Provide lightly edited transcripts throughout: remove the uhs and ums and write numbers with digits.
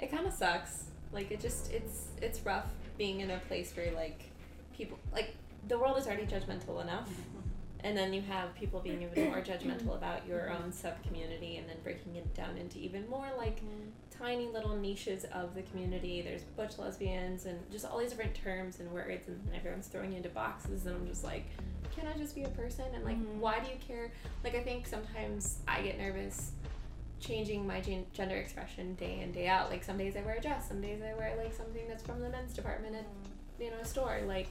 It kind of sucks. Like it's rough being in a place where like people like the world is already judgmental enough, and then you have people being even more judgmental about your own sub community, and then breaking it down into even more like tiny little niches of the community. There's butch lesbians and just all these different terms and words, and everyone's throwing you into boxes, and I'm just like, can I just be a person? And like, why do you care? Like, I think sometimes I get nervous changing my gender expression day in, day out. Like, some days I wear a dress, some days I wear like something that's from the men's department at a store. Like,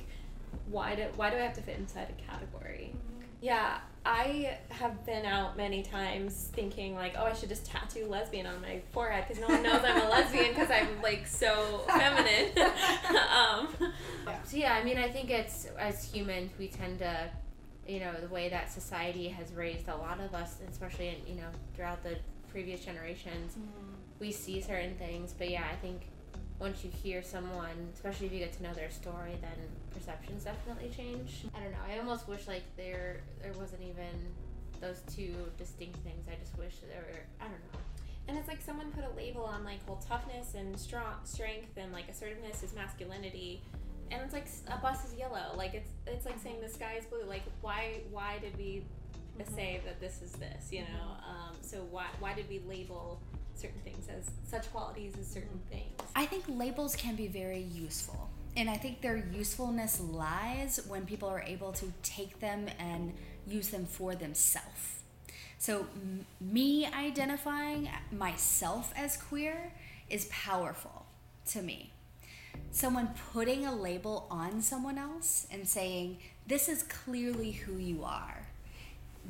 why do I have to fit inside a category? Yeah, I have been out many times thinking like, oh, I should just tattoo lesbian on my forehead because no one knows I'm a lesbian because I'm like so feminine. So yeah, I mean, I think it's, as humans, we tend to, the way that society has raised a lot of us, especially in, throughout the previous generations, we see certain things. But yeah, I think once you hear someone, especially if you get to know their story, then perceptions definitely change. I don't know. I almost wish like there wasn't even those two distinct things. I just wish there were. I don't know. And it's like someone put a label on like, well, toughness and strength and like assertiveness is masculinity, and it's like a bus is yellow. Like it's like saying the sky is blue. Like why did we say that this is this? So why did we label certain things as such qualities as certain things? I think labels can be very useful. And I think their usefulness lies when people are able to take them and use them for themselves. So me identifying myself as queer is powerful to me. Someone putting a label on someone else and saying, this is clearly who you are,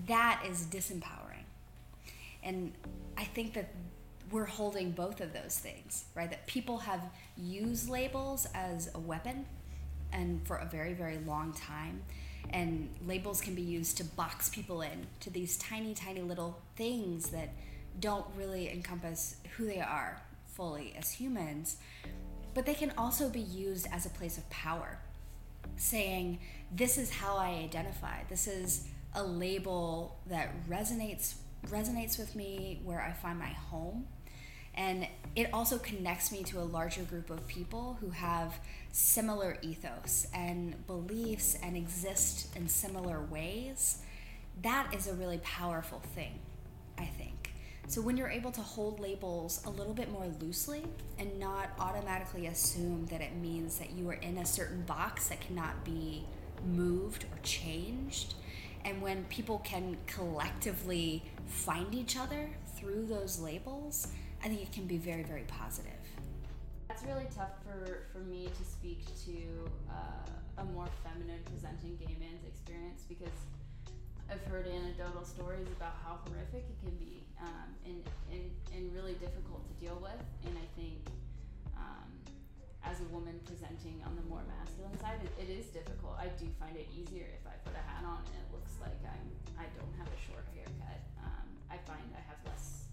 that is disempowering. And I think that we're holding both of those things, right? That people have used labels as a weapon and for a very, very long time. And labels can be used to box people in to these tiny, tiny little things that don't really encompass who they are fully as humans. But they can also be used as a place of power, saying, this is how I identify. This is a label that resonates with me, where I find my home. And it also connects me to a larger group of people who have similar ethos and beliefs and exist in similar ways. That is a really powerful thing, I think. So when you're able to hold labels a little bit more loosely and not automatically assume that it means that you are in a certain box that cannot be moved or changed, and when people can collectively find each other through those labels, I think it can be very, very positive. That's really tough for me to speak to a more feminine presenting gay man's experience, because I've heard anecdotal stories about how horrific it can be, and really difficult to deal with. And I think as a woman presenting on the more masculine side, it is difficult. I do find it easier if I put a hat on and it looks like I don't have a short haircut. I find I have less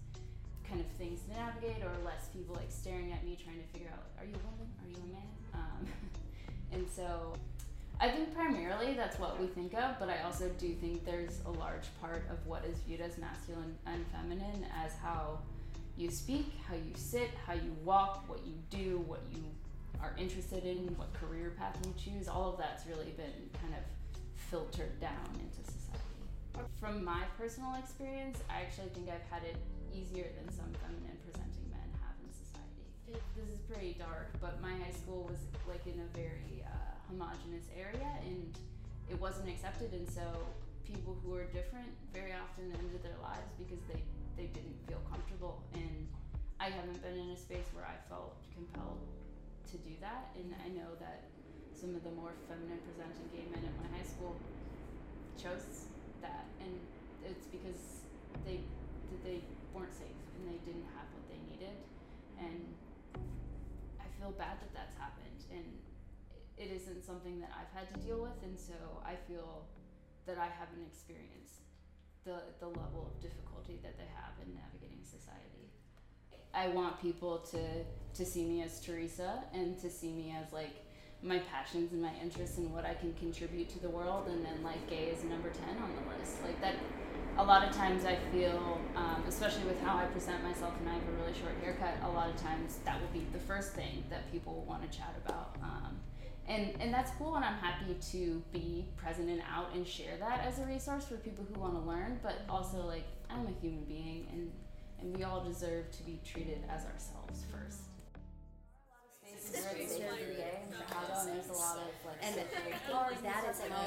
kind of things to navigate, or less people like staring at me trying to figure out, like, are you a woman? Are you a man? And so I think primarily that's what we think of, but I also do think there's a large part of what is viewed as masculine and feminine as how you speak, how you sit, how you walk, what you do, what you are interested in, what career path you choose. All of that's really been kind of filtered down into society. From my personal experience, I actually think I've had it easier than some feminine presenting men have in society. This is pretty dark, but my high school was like in a very homogenous area, and it wasn't accepted, and so people who were different very often ended their lives because they didn't feel comfortable. And I haven't been in a space where I felt compelled to do that, and I know that some of the more feminine presenting gay men at my high school chose that, and it's because they weren't safe and they didn't have what they needed. And I feel bad that that's happened, and it isn't something that I've had to deal with, and so I feel that I haven't experienced the level of difficulty that they have in navigating society. I want people to see me as Teresa, and to see me as like my passions and my interests and what I can contribute to the world, and then like gay is number 10 on the list. Like that, a lot of times I feel, especially with how I present myself and I have a really short haircut, a lot of times that will be the first thing that people will want to chat about. And that's cool, and I'm happy to be present and out and share that as a resource for people who want to learn, but also like I'm a human being, and we all deserve to be treated as ourselves first. There's a lot of like, and that is how